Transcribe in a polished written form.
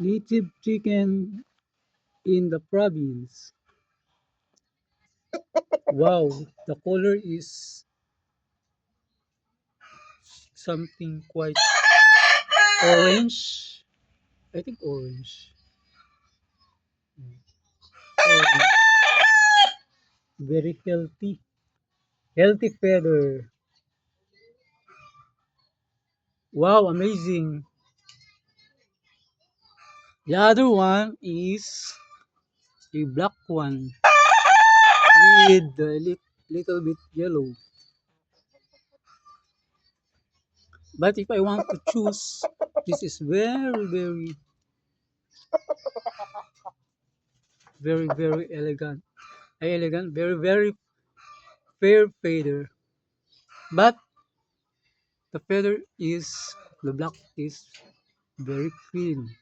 native chicken in the province. Wow, the color is something quite orange. I think orange. Orange. Very healthy. Healthy feather. Wow, amazing. The other one is a black one with a little bit yellow. But if I want to choose, this is very elegant. Elegant, very fair feather. But the feather is, the black is very clean.